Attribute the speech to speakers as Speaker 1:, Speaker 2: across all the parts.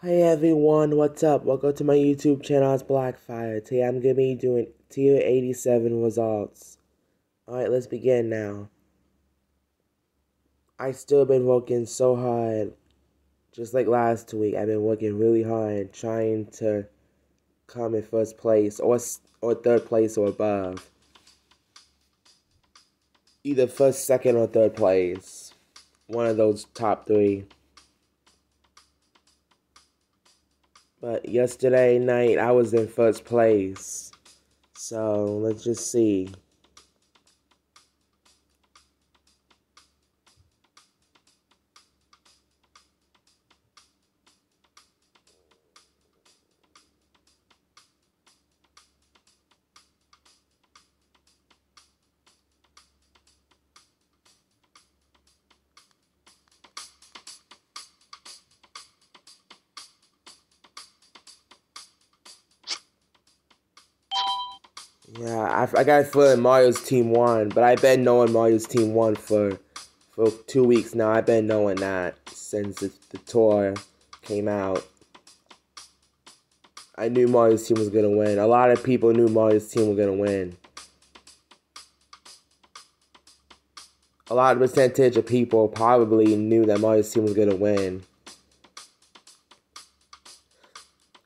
Speaker 1: Hey everyone, what's up? Welcome to my YouTube channel, it's Blackfire. Today I'm gonna be doing tier 87 results. Alright, let's begin now. I still been working so hard. Just like last week, I've been working really hard trying to come in first place or third place or above. Either first, second, or third place. One of those top three. But yesterday night, I was in first place. So, let's just see. Yeah, I got a feeling Mario's team won, but I've been knowing Mario's team won for 2 weeks now. I've been knowing that since the tour came out. I knew Mario's team was gonna win. A lot of people knew Mario's team was gonna win. A lot of percentage of people probably knew that Mario's team was gonna win.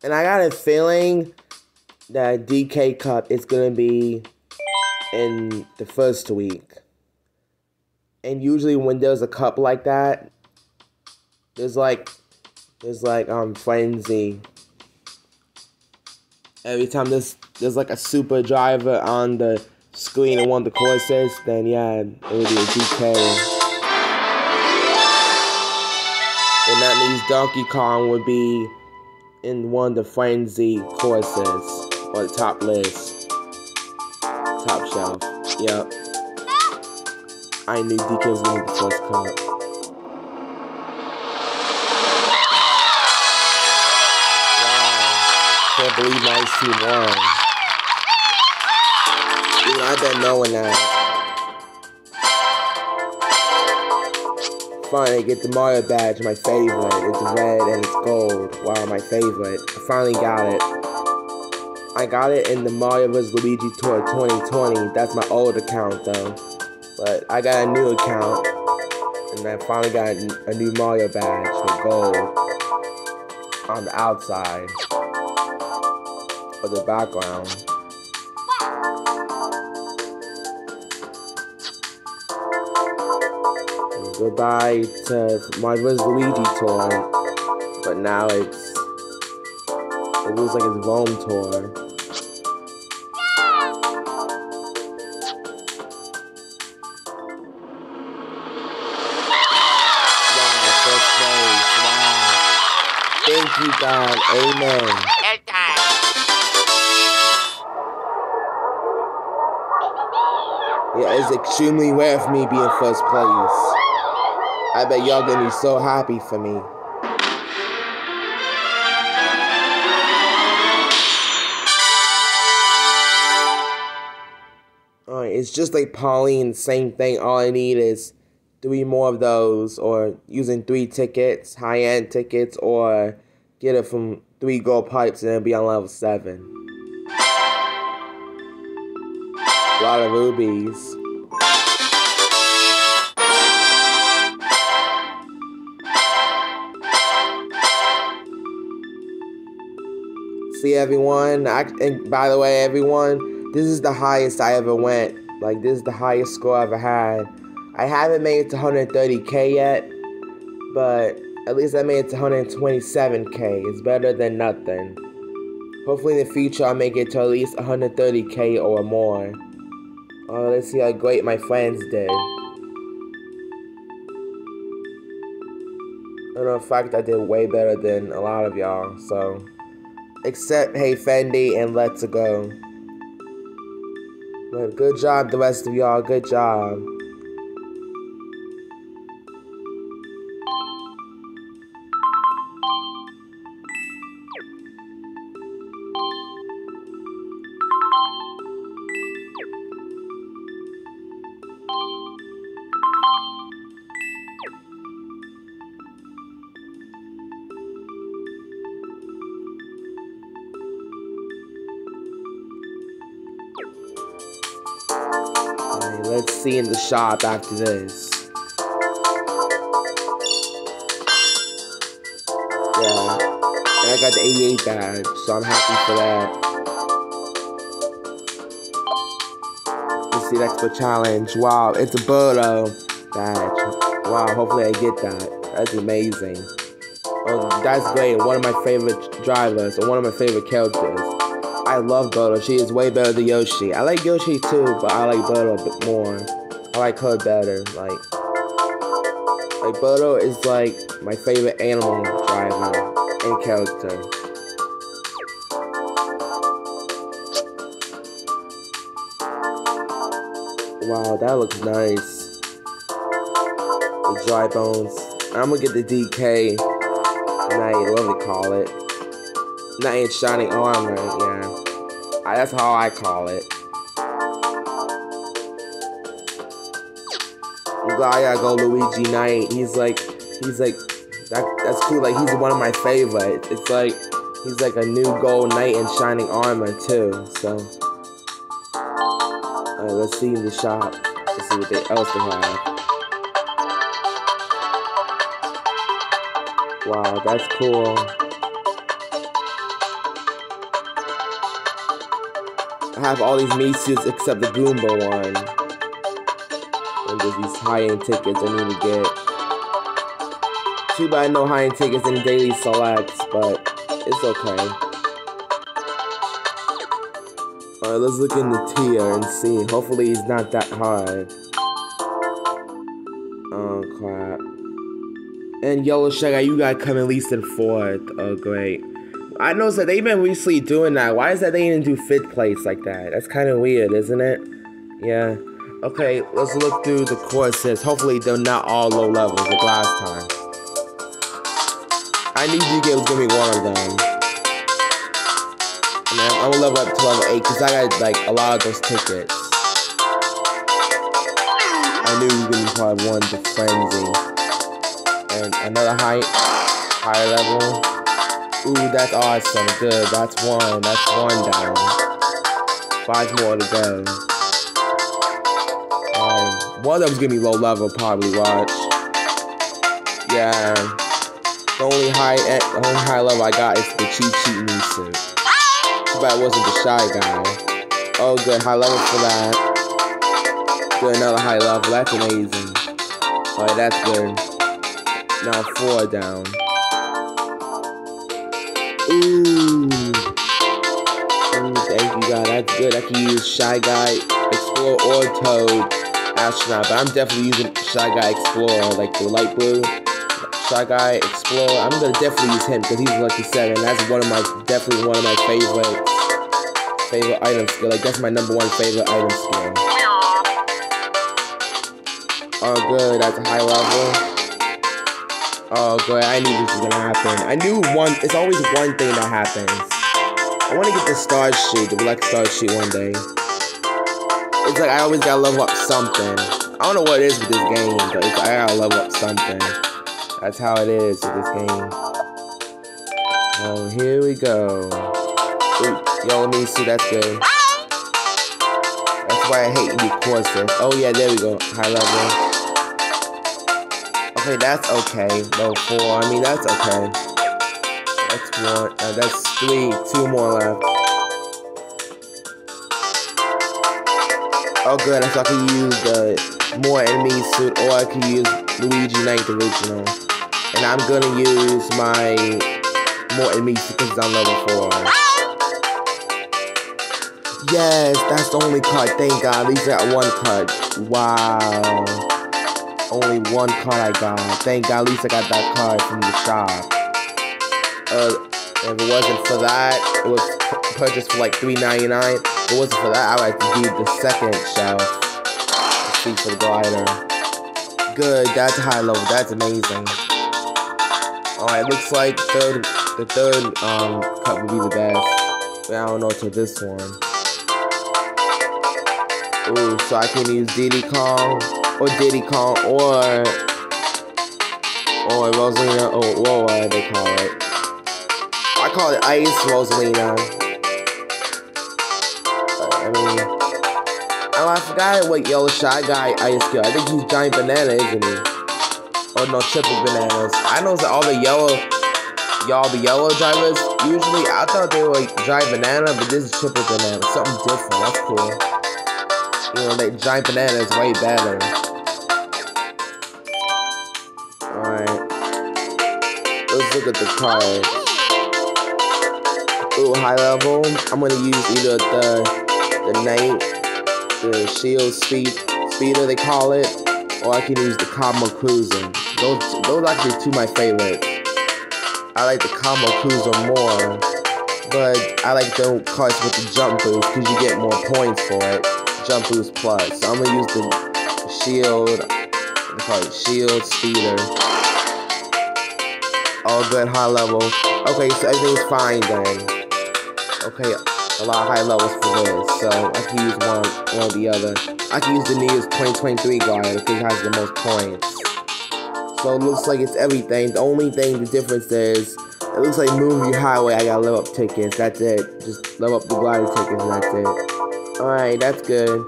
Speaker 1: And I got a feeling that DK Cup is gonna be in the first week. And usually when there's a cup like that, there's like frenzy. Every time there's like a super driver on the screen in one of the courses, then yeah, it would be a DK. And that means Donkey Kong would be in one of the frenzy courses or the top list, top shelf. Yep. I knew DK was gonna be the first cup. Can't believe my team won. Dude, I've been knowing that. Finally, get the Mario badge, my favorite. It's red and it's gold. Wow, my favorite. I finally got it. I got it in the Mario vs. Luigi Tour 2020. That's my old account though. But I got a new account. And I finally got a new Mario badge with gold on the outside of the background. And goodbye to my vs. Luigi tour, but now it looks like it's Rome tour. Wow, first place, wow. Thank you, God, amen. Yeah, it's extremely rare for me being first place. I bet y'all gonna be so happy for me. Alright, it's just like Pauline, same thing. All I need is 3 more of those, or using 3 tickets, high-end tickets, or get it from 3 gold pipes and then be on level 7. A lot of rubies. See everyone, and by the way everyone, this is the highest I ever went. Like, this is the highest score I ever had. I haven't made it to 130k yet, but at least I made it to 127k. It's better than nothing. Hopefully in the future I'll make it to at least 130k or more. Let's see how great my friends did. I know, in fact, I did way better than a lot of y'all, so. Except Hey Fendi and Let's Go. But good job, the rest of y'all. Good job. Let's see in the shop after this. Yeah. And I got the 88 badge, so I'm happy for that. Let's see, Expo Challenge. Wow, it's a Birdo badge. Wow, hopefully I get that. That's amazing. Oh, that's great. One of my favorite drivers, or one of my favorite characters. I love Birdo. She is way better than Yoshi. I like Yoshi too, but I like Birdo a bit more. I like her better. Like Birdo is like my favorite animal driver and character. Wow, that looks nice. The dry bones. I'm gonna get the DK Knight, whatever they call it. Knight in shining armor, yeah. That's how I call it. I'm glad I gotta go Luigi Knight. He's like that's cool. Like he's one of my favorites. It's like he's like a new gold knight in shining armor too. So let's see in the shop. Let's see what else they have. Wow, that's cool. I have all these Mii suits except the Goomba one. And there's these high-end tickets I need to get. Too bad no high-end tickets in daily selects, but it's okay. Alright, let's look in the tier and see. Hopefully it's not that hard. Oh crap. And Yellow Sugar, you gotta come at least in 4th. Oh great. I noticed that they've been recently doing that. Why is that they didn't do 5th place like that? That's kind of weird, isn't it? Yeah. Okay, let's look through the courses. Hopefully they're not all low levels like last time. I knew DK was gonna be one of them. And I'm gonna level up to level 8 because I got like a lot of those tickets. I knew we were gonna be part 1 to Frenzy. And another higher level. Ooh, that's awesome. Good. That's 1. That's 1 down. 5 more to go. One of them's gonna be low level, probably. Watch. Yeah. The only high level I got is the cheat Mii suit. Too bad it wasn't the Shy Guy. Oh, good. High level for that. Good. Another high level. That's amazing. Alright, that's good. Now 4 down. Ooh, thank you God, that's good. I can use Shy Guy, Explorer, or Toad, Astronaut, but I'm definitely using Shy Guy Explorer, like the light blue. Shy Guy Explorer, I'm gonna definitely use him because he's lucky 7. That's definitely one of my favorite item skill. Like that's my #1 favorite item skill. Oh good, that's a high level. Oh, good. I knew this was gonna happen. I knew it's always one thing that happens. I want to get the star sheet, the black star sheet one day. It's like I always gotta level up something. I don't know what it is with this game, but I gotta level up something. That's how it is with this game. Oh, here we go. Ooh, yo, let me see, that's good. That's why I hate new courses. Oh yeah, there we go. High level. Okay, that's okay. Low 4. I mean, that's okay. That's 1. That's 3. 2 more left. Oh, good. So I can use the more enemy suit, or I can use Luigi Knight original. And I'm gonna use my more enemy suit because I'm level 4. Yes, that's the only card. Thank God. At least I got 1 card. Wow. Only 1 card I got. Thank God, at least I got that card from the shop. If it wasn't for that, it was purchased for like $3.99. If it wasn't for that, I would like to do the second shelf. Let's see for the glider. Good, that's a high level. That's amazing. Alright, looks like the third cup would be the best. But I don't know till this one. Ooh, so I can use Diddy Kong. Or Diddy Kong, or Rosalina, or what they call it. I call it Ice Rosalina. I mean, Oh, I forgot what yellow shy guy I skill. I think he's giant banana, isn't he? Or no, triple bananas. I know that all the yellow drivers, usually, I thought they were like giant banana, but this is triple banana. Something different, that's cool. You know, that giant banana is way better. Alright. Let's look at the cards. Ooh, high level. I'm gonna use either the knight, the shield speeder they call it, or I can use the combo cruiser. Those are actually two of my favorites. I like the combo cruiser more, but I like the cards with the jump boost because you get more points for it. Jump boost plus. So I'm gonna use the shield. They call it shield speeder. All good, high level. Okay, so everything's fine then. Okay, a lot of high levels for this, so I can use one or the other. I can use the Neo's 2023 glider because it has the most points. So it looks like it's everything. The only thing, the difference is, it looks like Moonview Highway, I got level up tickets, that's it. Just level up the glider tickets and that's it. Alright, that's good.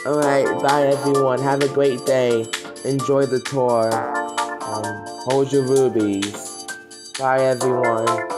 Speaker 1: Alright, bye everyone, have a great day. Enjoy the tour. Hold your rubies. Bye everyone.